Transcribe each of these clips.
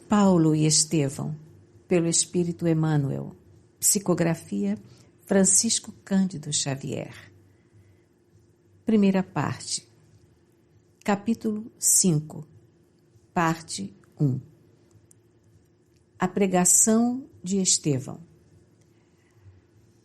Paulo e Estevão, pelo Espírito Emmanuel. Psicografia Francisco Cândido Xavier. Primeira parte. Capítulo 5. Parte 1. A pregação de Estevão.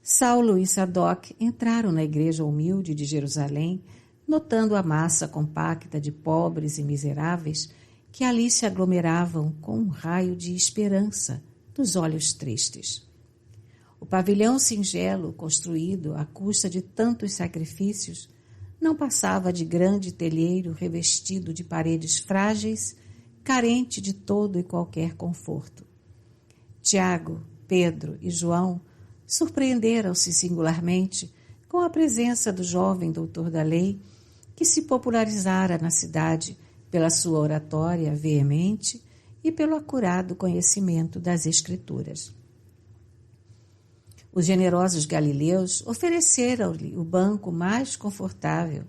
Saulo e Sadoc entraram na igreja humilde de Jerusalém, notando a massa compacta de pobres e miseráveis que ali se aglomeravam com um raio de esperança nos olhos tristes. O pavilhão singelo, construído à custa de tantos sacrifícios, não passava de grande telheiro revestido de paredes frágeis, carente de todo e qualquer conforto. Tiago, Pedro e João surpreenderam-se singularmente com a presença do jovem doutor da lei, que se popularizara na cidade pela sua oratória veemente e pelo acurado conhecimento das Escrituras. Os generosos galileus ofereceram-lhe o banco mais confortável.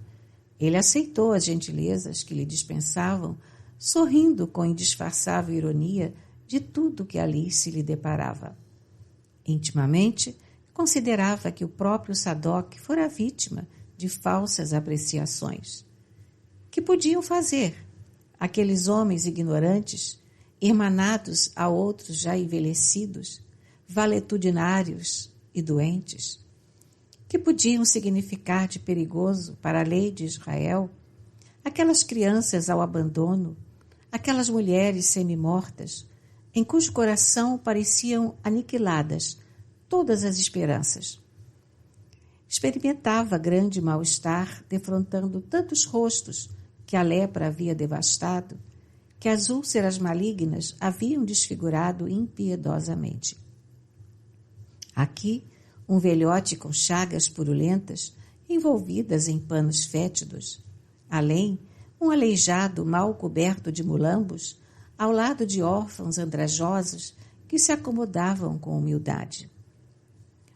Ele aceitou as gentilezas que lhe dispensavam, sorrindo com indisfarçável ironia de tudo que ali se lhe deparava. Intimamente, considerava que o próprio Sadoc fora vítima de falsas apreciações. Que podiam fazer aqueles homens ignorantes, irmanados a outros já envelhecidos, valetudinários e doentes? Que podiam significar de perigoso para a lei de Israel aquelas crianças ao abandono, aquelas mulheres semi-mortas, em cujo coração pareciam aniquiladas todas as esperanças? Experimentava grande mal-estar defrontando tantos rostos que a lepra havia devastado, que as úlceras malignas haviam desfigurado impiedosamente. Aqui, um velhote com chagas purulentas, envolvidas em panos fétidos. Além, um aleijado mal coberto de mulambos, ao lado de órfãos andrajosos que se acomodavam com humildade.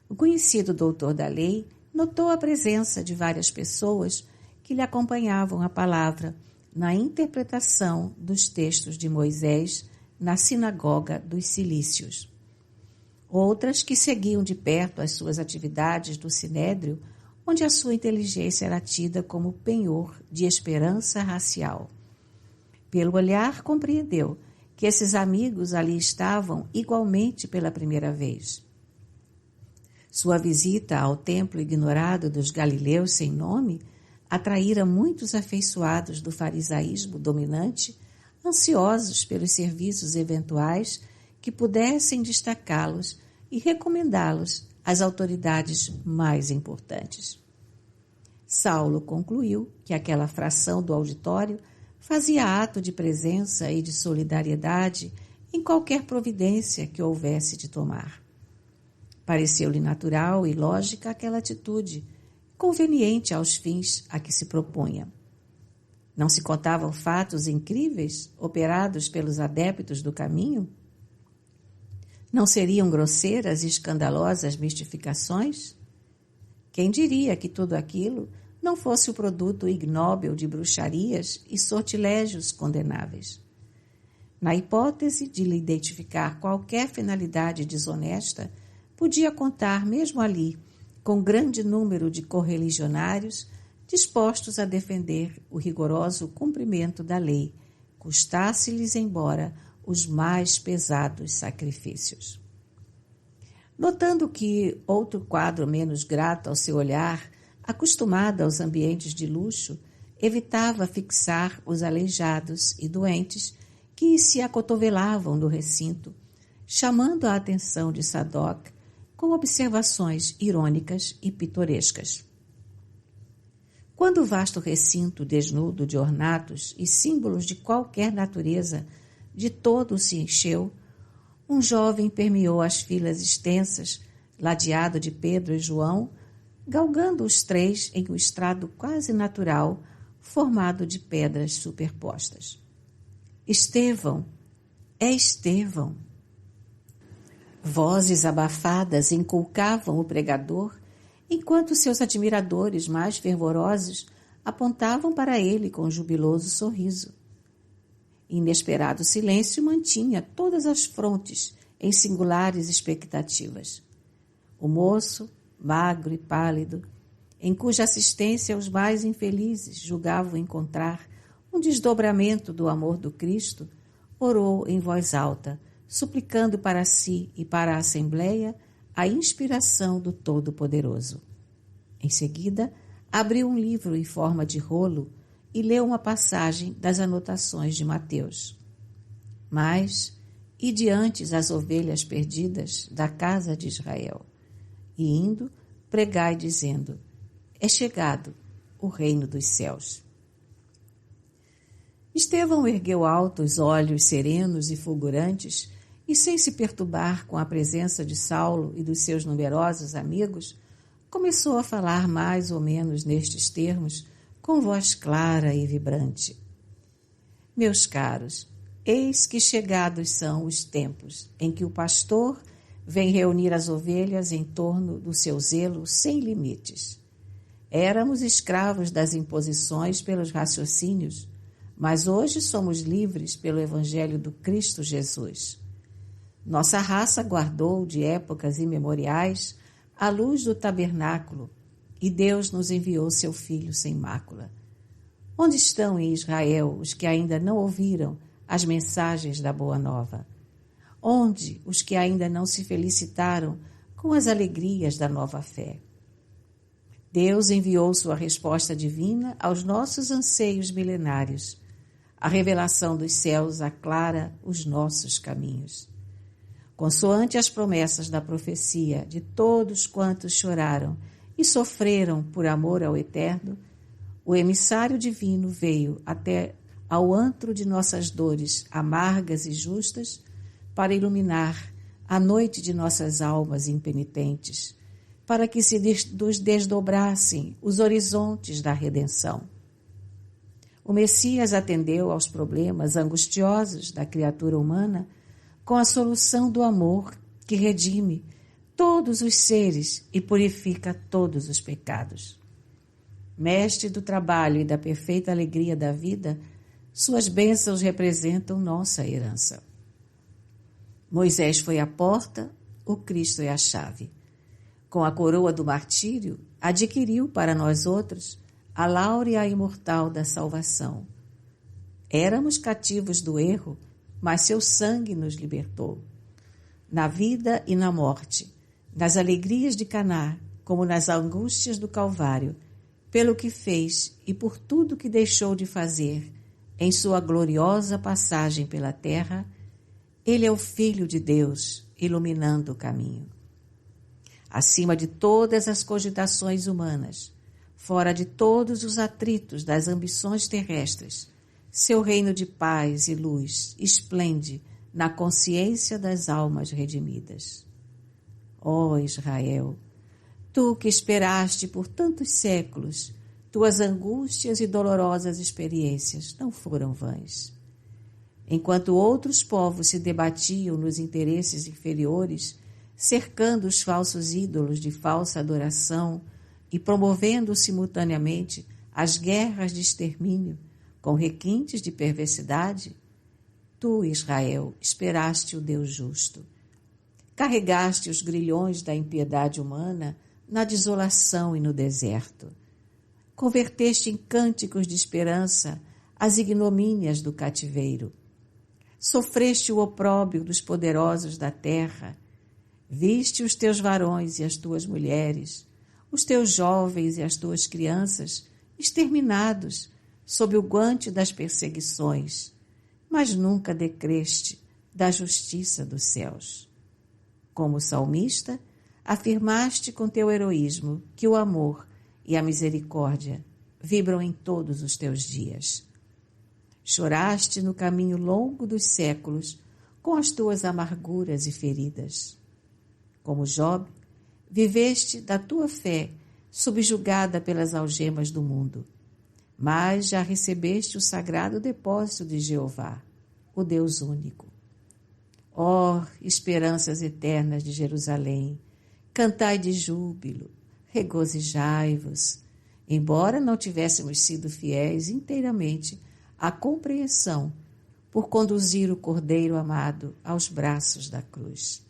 O conhecido doutor da lei notou a presença de várias pessoas que lhe acompanhavam a palavra na interpretação dos textos de Moisés na sinagoga dos Cilícios. Outras que seguiam de perto as suas atividades do Sinédrio, onde a sua inteligência era tida como penhor de esperança racial. Pelo olhar, compreendeu que esses amigos ali estavam igualmente pela primeira vez. Sua visita ao templo ignorado dos galileus sem nome atraíra muitos afeiçoados do farisaísmo dominante, ansiosos pelos serviços eventuais que pudessem destacá-los e recomendá-los às autoridades mais importantes. Saulo concluiu que aquela fração do auditório fazia ato de presença e de solidariedade em qualquer providência que houvesse de tomar. Pareceu-lhe natural e lógica aquela atitude, conveniente aos fins a que se propunha. Não se contavam fatos incríveis operados pelos adeptos do caminho? Não seriam grosseiras e escandalosas mistificações? Quem diria que tudo aquilo não fosse o produto ignóbil de bruxarias e sortilégios condenáveis? Na hipótese de lhe identificar qualquer finalidade desonesta, podia contar mesmo ali com grande número de correligionários dispostos a defender o rigoroso cumprimento da lei, custasse-lhes embora os mais pesados sacrifícios. Notando que outro quadro menos grato ao seu olhar, acostumada aos ambientes de luxo, evitava fixar os aleijados e doentes que se acotovelavam no recinto, chamando a atenção de Sadoc com observações irônicas e pitorescas. Quando o vasto recinto desnudo de ornatos e símbolos de qualquer natureza de todo se encheu, um jovem permeou as filas extensas, ladeado de Pedro e João, galgando os três em um estrado quase natural, formado de pedras superpostas. Estevão, é Estevão! Vozes abafadas inculcavam o pregador, enquanto seus admiradores mais fervorosos apontavam para ele com jubiloso sorriso. Inesperado silêncio mantinha todas as frontes em singulares expectativas. O moço, magro e pálido, em cuja assistência os mais infelizes julgavam encontrar um desdobramento do amor do Cristo, orou em voz alta, suplicando para si e para a Assembleia a inspiração do Todo-Poderoso. Em seguida, abriu um livro em forma de rolo e leu uma passagem das anotações de Mateus. Mas, e diante as ovelhas perdidas da casa de Israel, e indo, pregai dizendo, é chegado o reino dos céus. Estevão ergueu alto os olhos serenos e fulgurantes e, sem se perturbar com a presença de Saulo e dos seus numerosos amigos, começou a falar mais ou menos nestes termos, com voz clara e vibrante. Meus caros, eis que chegados são os tempos em que o pastor vem reunir as ovelhas em torno do seu zelo sem limites. Éramos escravos das imposições pelos raciocínios, mas hoje somos livres pelo Evangelho do Cristo Jesus. Nossa raça guardou de épocas imemoriais a luz do tabernáculo e Deus nos enviou seu Filho sem mácula. Onde estão em Israel os que ainda não ouviram as mensagens da Boa Nova? Onde os que ainda não se felicitaram com as alegrias da nova fé? Deus enviou sua resposta divina aos nossos anseios milenários. A revelação dos céus aclara os nossos caminhos. Consoante as promessas da profecia de todos quantos choraram e sofreram por amor ao Eterno, o emissário divino veio até ao antro de nossas dores amargas e justas para iluminar a noite de nossas almas impenitentes, para que se desdobrassem os horizontes da redenção. O Messias atendeu aos problemas angustiosos da criatura humana com a solução do amor que redime todos os seres e purifica todos os pecados. Mestre do trabalho e da perfeita alegria da vida, suas bênçãos representam nossa herança. Moisés foi a porta, o Cristo é a chave. Com a coroa do martírio, adquiriu para nós outros a láurea imortal da salvação. Éramos cativos do erro, mas seu sangue nos libertou. Na vida e na morte, nas alegrias de Caná, como nas angústias do Calvário, pelo que fez e por tudo que deixou de fazer em sua gloriosa passagem pela terra, ele é o Filho de Deus, iluminando o caminho. Acima de todas as cogitações humanas, fora de todos os atritos das ambições terrestres, seu reino de paz e luz esplende na consciência das almas redimidas. Ó Israel, tu que esperaste por tantos séculos, tuas angústias e dolorosas experiências não foram vãs. Enquanto outros povos se debatiam nos interesses inferiores, cercando os falsos ídolos de falsa adoração e promovendo simultaneamente as guerras de extermínio com requintes de perversidade, tu, Israel, esperaste o Deus justo. Carregaste os grilhões da impiedade humana na desolação e no deserto. Converteste em cânticos de esperança as ignomínias do cativeiro. Sofreste o opróbrio dos poderosos da terra. Viste os teus varões e as tuas mulheres, os teus jovens e as tuas crianças exterminados sob o guante das perseguições, mas nunca decreste da justiça dos céus. Como salmista, afirmaste com teu heroísmo que o amor e a misericórdia vibram em todos os teus dias. Choraste no caminho longo dos séculos com as tuas amarguras e feridas. Como Job, viveste da tua fé subjugada pelas algemas do mundo, mas já recebeste o sagrado depósito de Jeová, o Deus único. Ó esperanças eternas de Jerusalém, cantai de júbilo, regozijai-vos, embora não tivéssemos sido fiéis inteiramente à compreensão por conduzir o Cordeiro amado aos braços da cruz.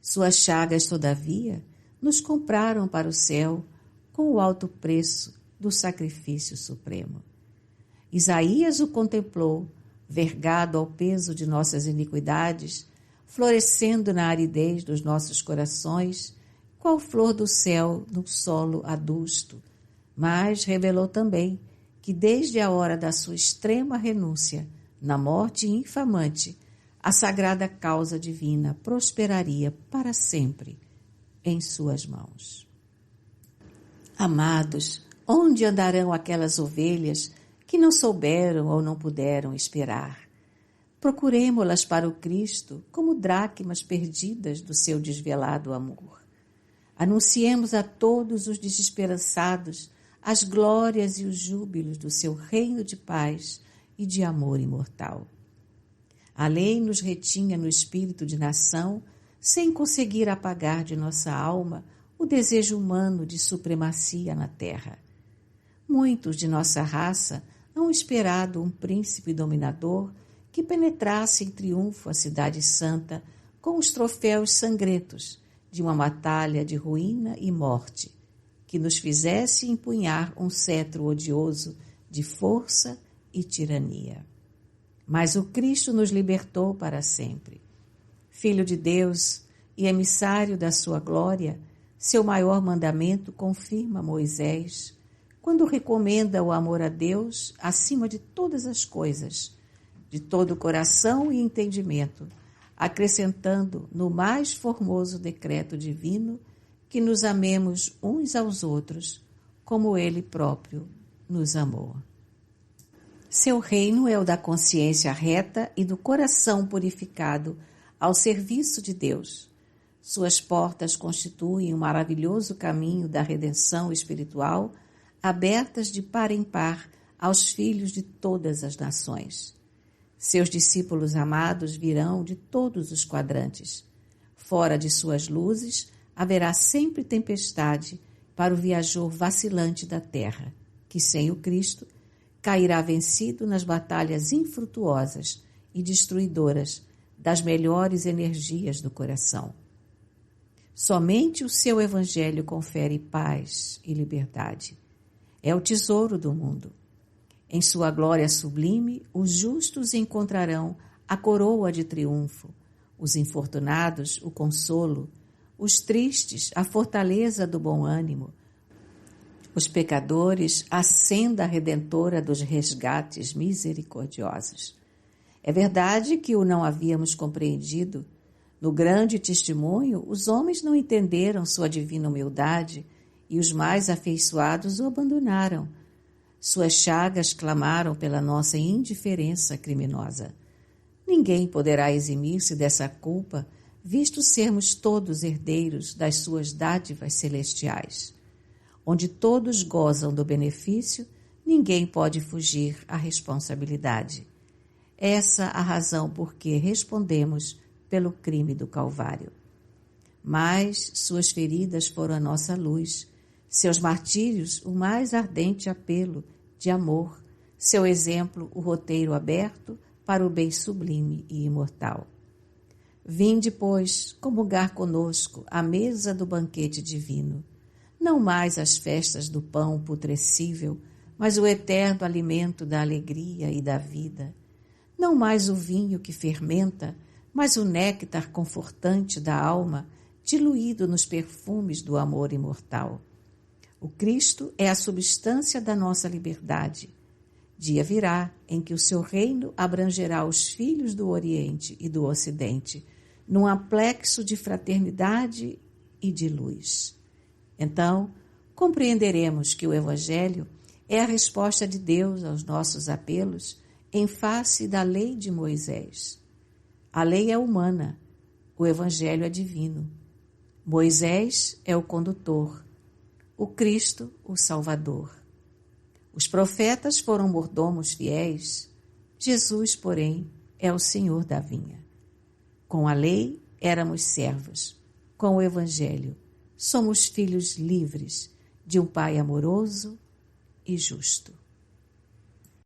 Suas chagas, todavia, nos compraram para o céu com o alto preço do sacrifício supremo. Isaías o contemplou, vergado ao peso de nossas iniquidades, florescendo na aridez dos nossos corações, qual flor do céu no solo adusto, mas revelou também que desde a hora da sua extrema renúncia, na morte infamante, a sagrada causa divina prosperaria para sempre em suas mãos. Amados, onde andarão aquelas ovelhas que não souberam ou não puderam esperar? Procuremo-las para o Cristo como dracmas perdidas do seu desvelado amor. Anunciemos a todos os desesperançados as glórias e os júbilos do seu reino de paz e de amor imortal. A lei nos retinha no espírito de nação, sem conseguir apagar de nossa alma o desejo humano de supremacia na terra. Muitos de nossa raça hão esperado um príncipe dominador que penetrasse em triunfo a cidade santa com os troféus sangrentos de uma batalha de ruína e morte, que nos fizesse empunhar um cetro odioso de força e tirania. Mas o Cristo nos libertou para sempre. Filho de Deus e emissário da sua glória, seu maior mandamento confirma Moisés, quando recomenda o amor a Deus acima de todas as coisas, de todo o coração e entendimento, acrescentando no mais formoso decreto divino que nos amemos uns aos outros, como Ele próprio nos amou. Seu reino é o da consciência reta e do coração purificado ao serviço de Deus. Suas portas constituem um maravilhoso caminho da redenção espiritual, abertas de par em par aos filhos de todas as nações. Seus discípulos amados virão de todos os quadrantes. Fora de suas luzes, haverá sempre tempestade para o viajor vacilante da terra, que sem o Cristo cairá vencido nas batalhas infrutuosas e destruidoras das melhores energias do coração. Somente o seu evangelho confere paz e liberdade. É o tesouro do mundo. Em sua glória sublime, os justos encontrarão a coroa de triunfo, os infortunados o consolo, os tristes a fortaleza do bom ânimo, os pecadores a senda redentora dos resgates misericordiosos. É verdade que o não havíamos compreendido. No grande testemunho, os homens não entenderam sua divina humildade e os mais afeiçoados o abandonaram. Suas chagas clamaram pela nossa indiferença criminosa. Ninguém poderá eximir-se dessa culpa, visto sermos todos herdeiros das suas dádivas celestiais. Onde todos gozam do benefício, ninguém pode fugir à responsabilidade. Essa a razão por que respondemos pelo crime do Calvário. Mas suas feridas foram a nossa luz, seus martírios o mais ardente apelo de amor, seu exemplo o roteiro aberto para o bem sublime e imortal. Vinde, pois, comungar conosco à mesa do banquete divino, não mais as festas do pão putrescível, mas o eterno alimento da alegria e da vida. Não mais o vinho que fermenta, mas o néctar confortante da alma, diluído nos perfumes do amor imortal. O Cristo é a substância da nossa liberdade. Dia virá em que o seu reino abrangerá os filhos do Oriente e do Ocidente, num amplexo de fraternidade e de luz. Então, compreenderemos que o Evangelho é a resposta de Deus aos nossos apelos em face da lei de Moisés. A lei é humana, o Evangelho é divino. Moisés é o condutor, o Cristo o Salvador. Os profetas foram mordomos fiéis, Jesus, porém, é o Senhor da vinha. Com a lei éramos servos, com o Evangelho somos filhos livres de um Pai amoroso e justo.